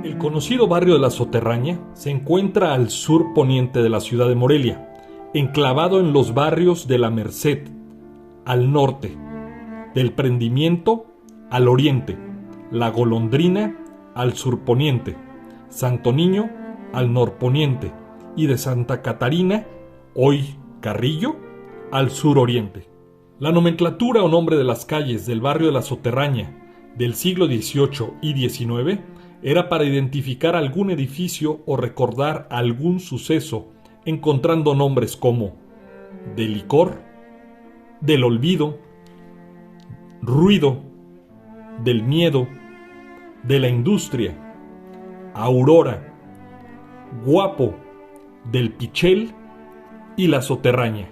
El conocido barrio de la Soterraña se encuentra al sur poniente de la ciudad de Morelia, enclavado en los barrios de la Merced, al norte, del Prendimiento al oriente, La Golondrina al surponiente, Santo Niño al norponiente y de Santa Catarina, hoy Carrillo, al suroriente. La nomenclatura o nombre de las calles del barrio de la Soterraña del siglo XVIII y XIX era para identificar algún edificio o recordar algún suceso, encontrando nombres como del licor, del olvido, ruido, del miedo, de la industria, aurora, guapo, del pichel y la Soterraña.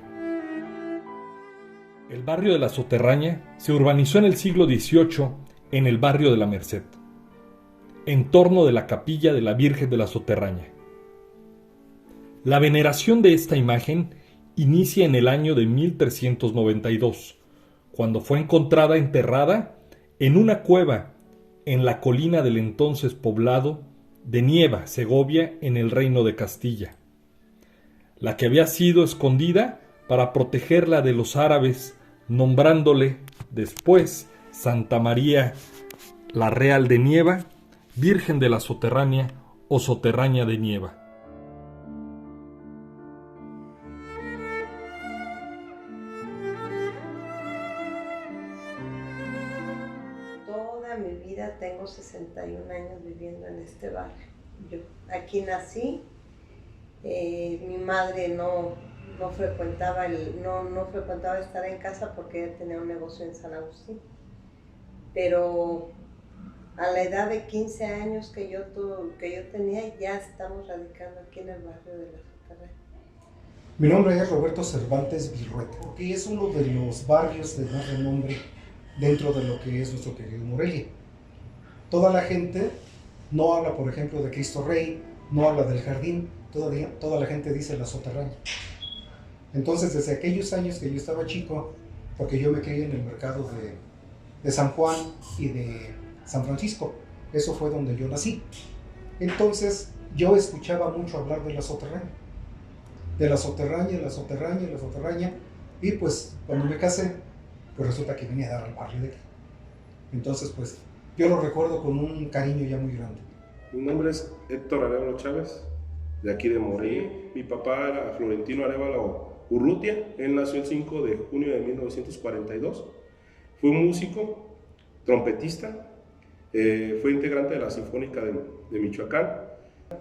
El barrio de la Soterraña se urbanizó en el siglo XVIII en el barrio de la Merced, en torno de la capilla de la Virgen de la Soterraña. La veneración de esta imagen inicia en el año de 1392, cuando fue encontrada enterrada en una cueva en la colina del entonces poblado de Nieva, Segovia, en el Reino de Castilla, la que había sido escondida para protegerla de los árabes, nombrándole después Santa María la Real de Nieva, Virgen de la Soterraña o Soterraña de Nieva. Toda mi vida tengo 61 años viviendo en este barrio. Yo aquí nací, mi madre no frecuentaba estar en casa porque ella tenía un negocio en San Agustín. Pero a la edad de 15 años que yo tenía, ya estamos radicando aquí en el barrio de la Soterraña. Mi nombre es Roberto Cervantes Virrueta, que es uno de los barrios de más renombre dentro de lo que es nuestro querido Morelia. Toda la gente no habla, por ejemplo, de Cristo Rey, no habla del Jardín, toda la gente dice la Soterraña. Entonces, desde aquellos años que yo estaba chico, porque yo me crié en el mercado de San Juan y de San Francisco, eso fue donde yo nací. Entonces, yo escuchaba mucho hablar de la Soterraña, la Soterraña, y pues cuando me casé, pues resulta que vine a dar al barrio de aquí. Entonces, pues yo lo recuerdo con un cariño ya muy grande. Mi nombre es Héctor Arévalo Chávez, de aquí de Morelia. Mi papá era Florentino Arévalo Urrutia. Él nació el 5 de junio de 1942. Fue un músico, trompetista, fue integrante de la Sinfónica de Michoacán.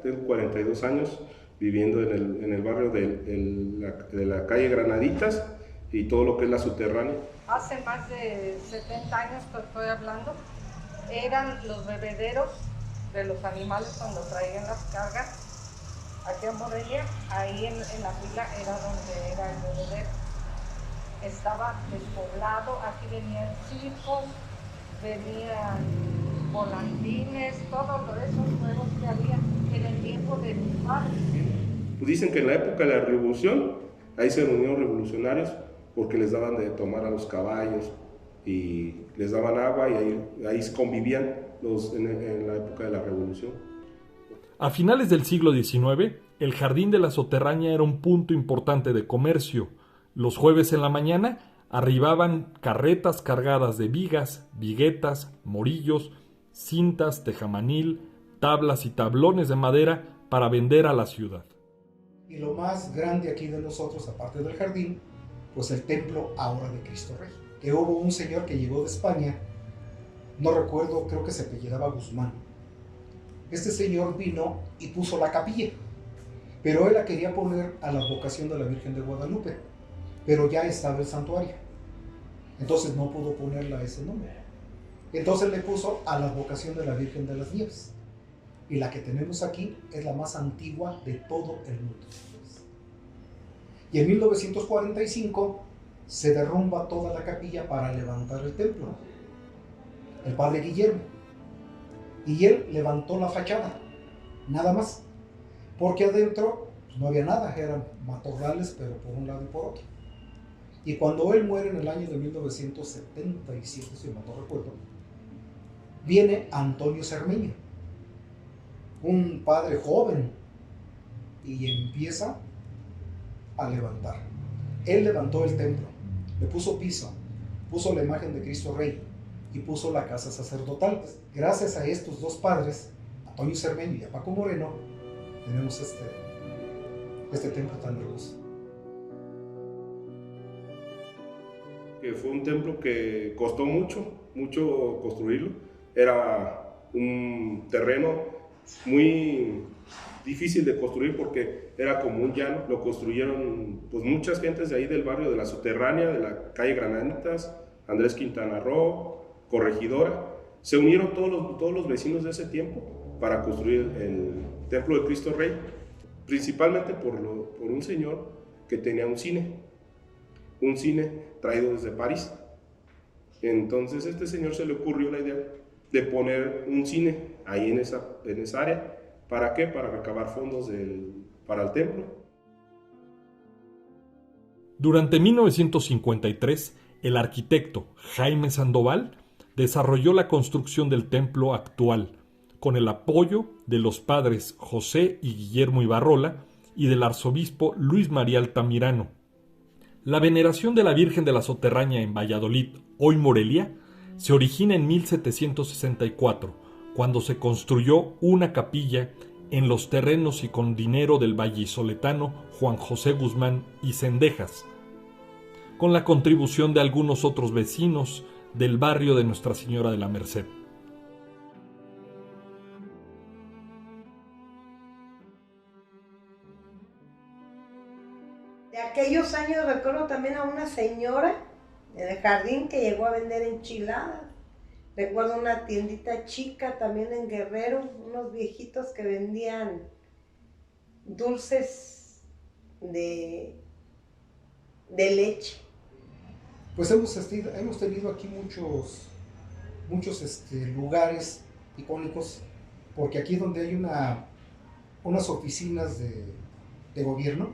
Tengo 42 años viviendo en el barrio de la calle Granaditas y todo lo que es la Soterraña. Hace más de 70 años que estoy hablando, eran los bebederos de los animales cuando traían las cargas. Aquí en Morelia, ahí en la fila era donde era el bebedero. Estaba despoblado, aquí venían circos, venían volantines, todos esos juegos que había en el tiempo de mis padres. Pues dicen que en la época de la Revolución, ahí se reunieron revolucionarios porque les daban de tomar a los caballos y les daban agua y ahí convivían en la época de la Revolución. A finales del siglo XIX, el Jardín de la Soterraña era un punto importante de comercio. Los jueves en la mañana arribaban carretas cargadas de vigas, viguetas, morillos, cintas, tejamanil, tablas y tablones de madera para vender a la ciudad. Y lo más grande aquí de nosotros, aparte del jardín, pues el templo ahora de Cristo Rey. Que hubo un señor que llegó de España, no recuerdo, creo que se apellidaba Guzmán. Este señor vino y puso la capilla, pero él la quería poner a la advocación de la Virgen de Guadalupe, pero ya estaba el santuario, entonces no pudo ponerla a ese nombre. Entonces le puso a la advocación de la Virgen de las Nieves, y la que tenemos aquí es la más antigua de todo el mundo. Y en 1945 se derrumba toda la capilla para levantar el templo, el padre Guillermo, y él levantó la fachada, nada más, porque adentro pues, no había nada, eran matorrales, pero por un lado y por otro. Y cuando él muere en el año de 1977, si mal no recuerdo, viene Antonio Cermeño, un padre joven, y empieza a levantar. Él levantó el templo, le puso piso, puso la imagen de Cristo Rey y puso la casa sacerdotal. Gracias a estos dos padres, a Toño Cermeño y a Paco Moreno, tenemos este templo tan hermoso. Que fue un templo que costó mucho construirlo. Era un terreno muy difícil de construir porque era como un llano. Lo construyeron pues muchas gentes de ahí del barrio de la Soterránea, de la calle Granaditas, Andrés Quintana Roo, Corregidora. Se unieron todos los vecinos de ese tiempo para construir el templo de Cristo Rey, principalmente por un señor que tenía un cine traído desde París. Entonces este señor se le ocurrió la idea de poner un cine ahí en esa área. ¿Para qué? Para recabar fondos para el templo. Durante 1953, el arquitecto Jaime Sandoval desarrolló la construcción del templo actual, con el apoyo de los padres José y Guillermo Ibarrola y del arzobispo Luis María Altamirano. La veneración de la Virgen de la Soterraña en Valladolid, hoy Morelia, se origina en 1764, cuando se construyó una capilla en los terrenos y con dinero del vallisoletano Juan José Guzmán y Cendejas, con la contribución de algunos otros vecinos del barrio de Nuestra Señora de la Merced. De aquellos años recuerdo también a una señora en el jardín que llegó a vender enchiladas. Recuerdo una tiendita chica también en Guerrero, unos viejitos que vendían dulces de leche. Pues hemos tenido aquí muchos lugares icónicos, porque aquí donde hay unas oficinas de gobierno,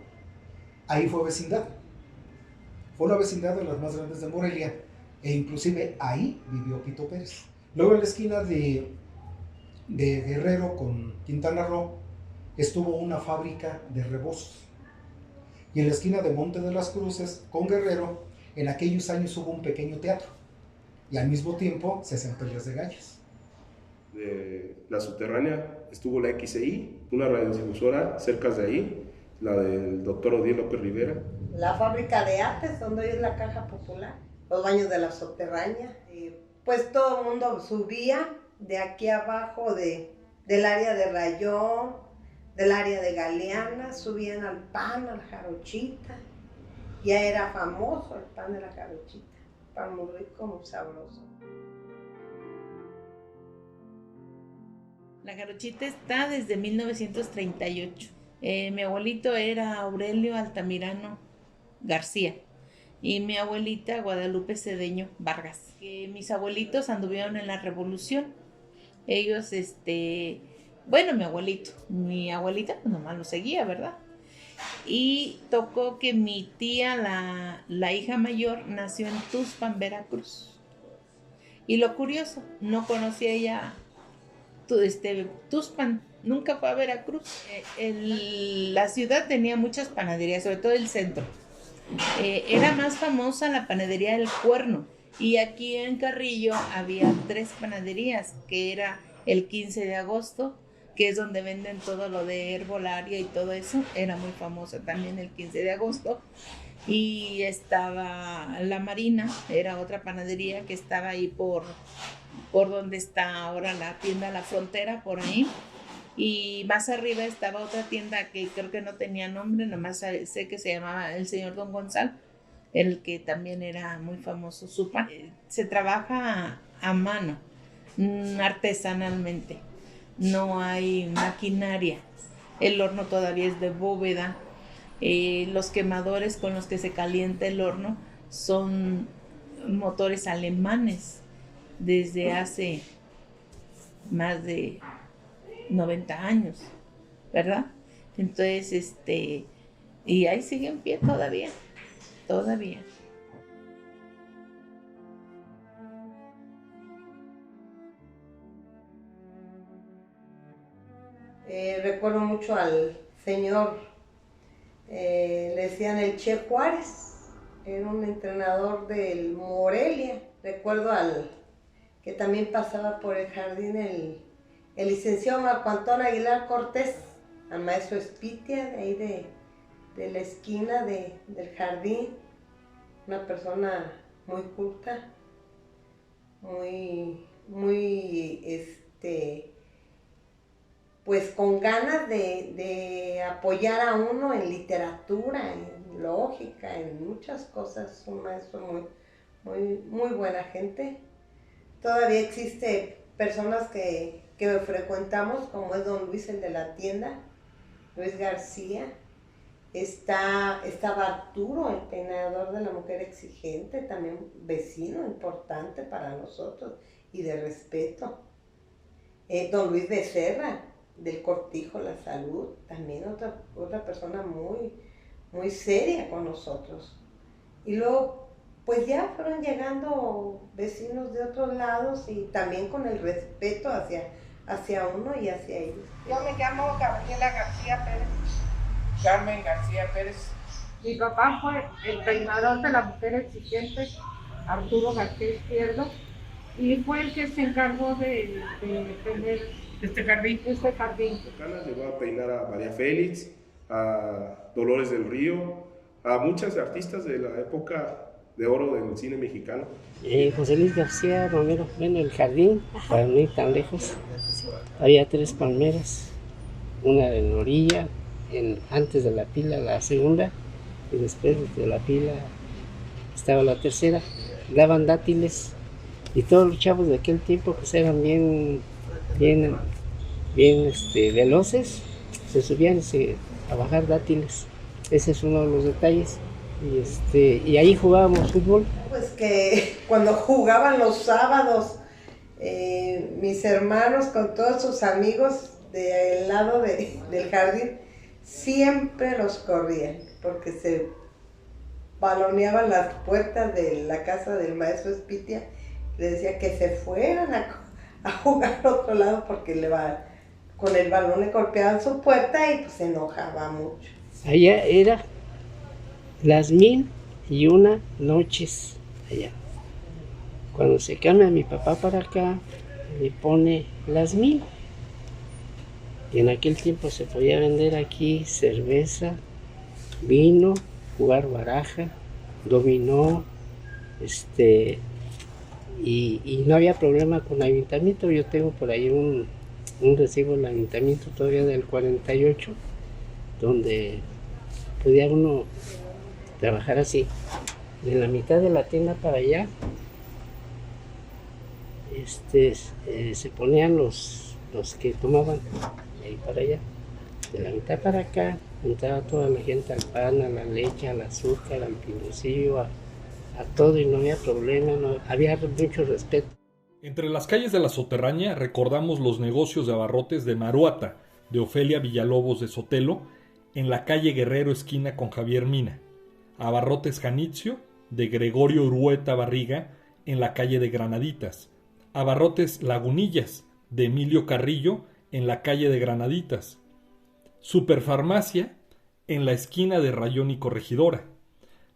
ahí fue vecindad. Fue una vecindad de las más grandes de Morelia, e inclusive ahí vivió Pito Pérez. Luego en la esquina de Guerrero con Quintana Roo estuvo una fábrica de rebozos. Y en la esquina de Monte de las Cruces con Guerrero, en aquellos años hubo un pequeño teatro. Y al mismo tiempo se hacían peleas de gallos. De la Subterránea estuvo la XI, una radiodifusora cerca de ahí, la del doctor Odiel López Rivera. La fábrica de Ates, donde hoy es la Caja Popular, los baños de la Subterránea. Pues todo el mundo subía de aquí abajo del área de Rayón, del área de Galeana, subían al pan, al jarochita. Ya era famoso el pan de la jarochita, pan muy rico, muy sabroso. La jarochita está desde 1938. Mi abuelito era Aurelio Altamirano García y mi abuelita Guadalupe Cedeño Vargas. Mis abuelitos anduvieron en la Revolución. Ellos, mi abuelita pues nomás lo seguía, ¿verdad? Y tocó que mi tía, la hija mayor, nació en Tuxpan, Veracruz. Y lo curioso, no conocía ella Tuxpan, nunca fue a Veracruz. La ciudad tenía muchas panaderías, sobre todo el centro. Era más famosa la panadería del Cuerno, y aquí en Carrillo había 3 panaderías, que era el 15 de agosto, que es donde venden todo lo de herbolaria y todo eso. Era muy famosa también el 15 de agosto. Y estaba La Marina, era otra panadería que estaba ahí por donde está ahora la tienda La Frontera, por ahí. Y más arriba estaba otra tienda que creo que no tenía nombre, nomás sé que se llamaba El Señor Don Gonzalo, el que también era muy famoso. Su pan se trabaja a mano, artesanalmente, no hay maquinaria, el horno todavía es de bóveda. Los quemadores con los que se calienta el horno son motores alemanes desde hace más de 90 años, ¿verdad? Entonces, y ahí sigue en pie todavía. Recuerdo mucho al señor, le decían el Che Juárez, era un entrenador del Morelia. Recuerdo al que también pasaba por el jardín, el licenciado Marco Antonio Aguilar Cortés, al maestro Espitia, de ahí de la esquina del jardín, una persona muy culta, muy, pues con ganas de apoyar a uno en literatura, en lógica, en muchas cosas. Un maestro muy buena gente. Todavía existe personas que frecuentamos, como es don Luis, el de la tienda, Luis García. Estaba Arturo, el peinador de la mujer exigente, también vecino importante para nosotros y de respeto. Don Luis Becerra, del Cortijo La Salud, también otra persona muy seria con nosotros. Y luego, pues ya fueron llegando vecinos de otros lados y también con el respeto hacia uno y hacia ellos. Yo me llamo Gabriela García Pérez. Carmen García Pérez. Mi papá fue el peinador de la mujer exigente, Arturo García Izquierdo, y fue el que se encargó de tener Este jardín. Canas llegó a peinar a María Félix, a Dolores del Río, a muchas artistas de la época de oro del cine mexicano. José Luis García Romero, bueno, el jardín, para no ir tan lejos, había 3 palmeras, una en la orilla, antes de la pila la segunda, y después de la pila estaba la tercera. Daban dátiles, y todos los chavos de aquel tiempo pues eran bien veloces, se subían a bajar dátiles. Ese es uno de los detalles. Y ahí jugábamos fútbol. Pues que cuando jugaban los sábados, mis hermanos con todos sus amigos del lado del jardín, siempre los corrían, porque se baloneaban las puertas de la casa del maestro Espitia. Le decía que se fueran a jugar al otro lado porque con el balón le golpeaban su puerta y pues se enojaba mucho. Allá era las 1001 noches allá. Cuando se cambia mi papá para acá, le pone las 1000. Y en aquel tiempo se podía vender aquí cerveza, vino, jugar baraja, dominó, y no había problema con el ayuntamiento. Yo tengo por ahí un recibo del ayuntamiento todavía del 48, donde podía uno trabajar así, de la mitad de la tienda para allá. Se ponían los que tomaban de ahí para allá, de la mitad para acá entraba toda la gente al pan, a la leche, al azúcar, al piloncillo, a todo, y no había problema, había mucho respeto. Entre las calles de la Soterraña recordamos los negocios de abarrotes de Maruata, de Ofelia Villalobos de Sotelo, en la calle Guerrero esquina con Javier Mina, abarrotes Janitzio, de Gregorio Urueta Barriga, en la calle de Granaditas, abarrotes Lagunillas, de Emilio Carrillo, en la calle de Granaditas, Superfarmacia, en la esquina de Rayón y Corregidora,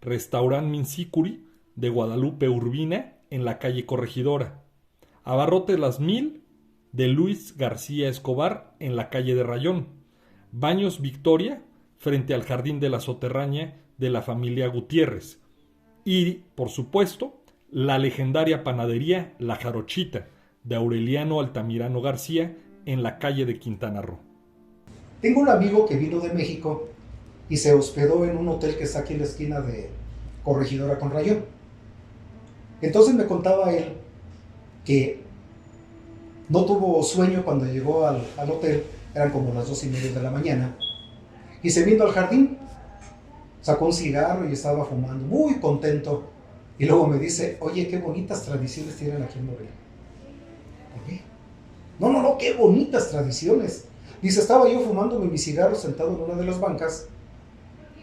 Restaurant Minsicuri, de Guadalupe Urbina, en la calle Corregidora, abarrotes Las Mil, de Luis García Escobar, en la calle de Rayón, Baños Victoria, frente al jardín de la Soterraña de la familia Gutiérrez, y, por supuesto, la legendaria panadería La Jarochita, de Aureliano Altamirano García, en la calle de Quintana Roo. Tengo un amigo que vino de México y se hospedó en un hotel que está aquí en la esquina de Corregidora con Rayón. Entonces me contaba él que no tuvo sueño cuando llegó al hotel, eran como las 2:30 de la mañana, y se vino al jardín, sacó un cigarro y estaba fumando, muy contento, y luego me dice: oye, qué bonitas tradiciones tienen aquí en Morelia. ¿Por qué? No, qué bonitas tradiciones. Dice: estaba yo fumándome mi cigarro sentado en una de las bancas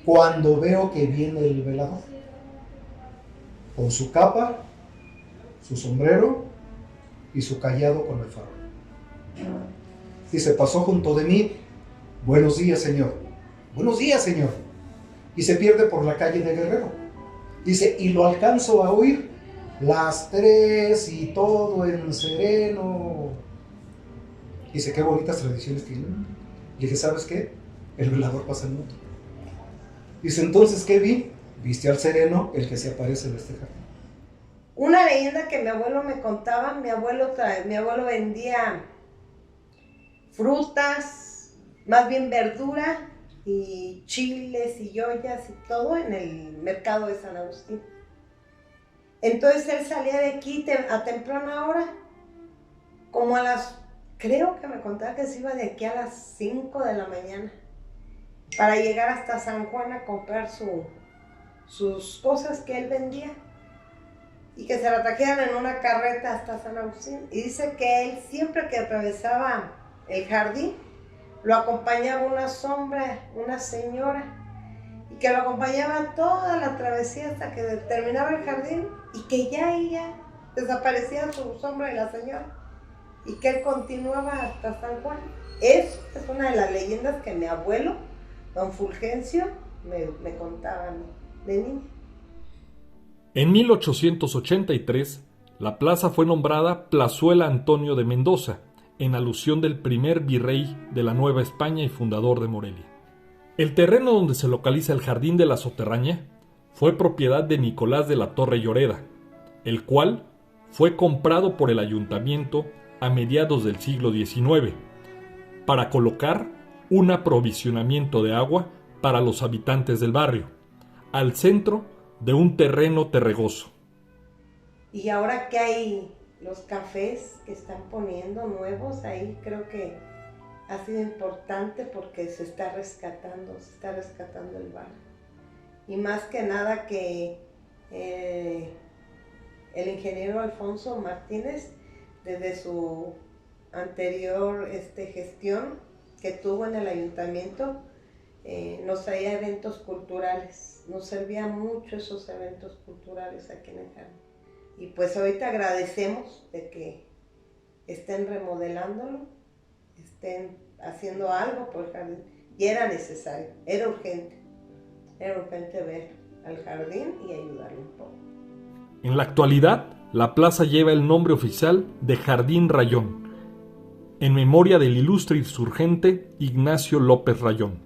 cuando veo que viene el velador con su capa, su sombrero y su cayado con el farol. Dice, pasó junto de mí, buenos días, señor. Buenos días, señor. Y se pierde por la calle de Guerrero. Dice, y lo alcanzo a oír, las 3 y todo en sereno. Dice, qué bonitas tradiciones tienen. Le dije, ¿sabes qué? El velador pasa el mundo. Dice, entonces, ¿qué vi? Viste al sereno, el que se aparece en este jardín. Una leyenda que mi abuelo me contaba, mi abuelo vendía frutas, más bien verdura y chiles y ollas y todo en el mercado de San Agustín. Entonces él salía de aquí a temprana hora, como creo que me contaba que se iba de aquí a las 5 de la mañana, para llegar hasta San Juan a comprar sus cosas que él vendía y que se la trajeran en una carreta hasta San Agustín. Y dice que él siempre que atravesaba el jardín, lo acompañaba una sombra, una señora, y que lo acompañaba toda la travesía hasta que terminaba el jardín y que ya ella desaparecía su sombra y la señora, y que él continuaba hasta San Juan. Eso es una de las leyendas que mi abuelo, don Fulgencio, me contaba de niña. En 1883, la plaza fue nombrada Plazuela Antonio de Mendoza, en alusión del primer virrey de la Nueva España y fundador de Morelia. El terreno donde se localiza el Jardín de la Soterraña fue propiedad de Nicolás de la Torre Lloreda, el cual fue comprado por el ayuntamiento a mediados del siglo XIX para colocar un aprovisionamiento de agua para los habitantes del barrio, al centro de un terreno terregoso. Y ahora que hay los cafés que están poniendo nuevos, ahí creo que ha sido importante porque se está rescatando el barrio. Y más que nada que el ingeniero Alfonso Martínez, desde su anterior gestión que tuvo en el ayuntamiento, nos traía eventos culturales, nos servían mucho esos eventos culturales aquí en el jardín. Y pues ahorita agradecemos de que estén remodelándolo, estén haciendo algo por el jardín. Y era necesario, era urgente ver al jardín y ayudarlo un poco. En la actualidad, la plaza lleva el nombre oficial de Jardín Rayón, en memoria del ilustre insurgente Ignacio López Rayón.